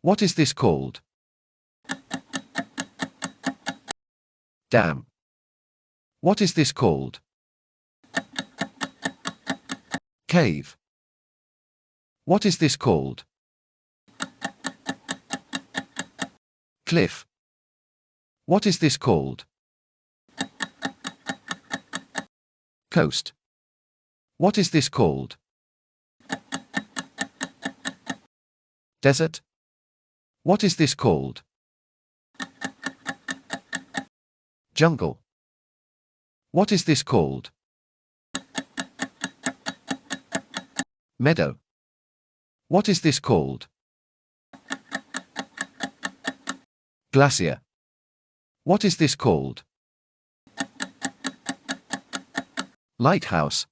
What is this called? Dam. What is this called? Cave. What is this called? Cliff. What is this called? Coast. What is this called? Desert. What is this called? Jungle. What is this called? Meadow. What is this called? Glacier. What is this called? Lighthouse.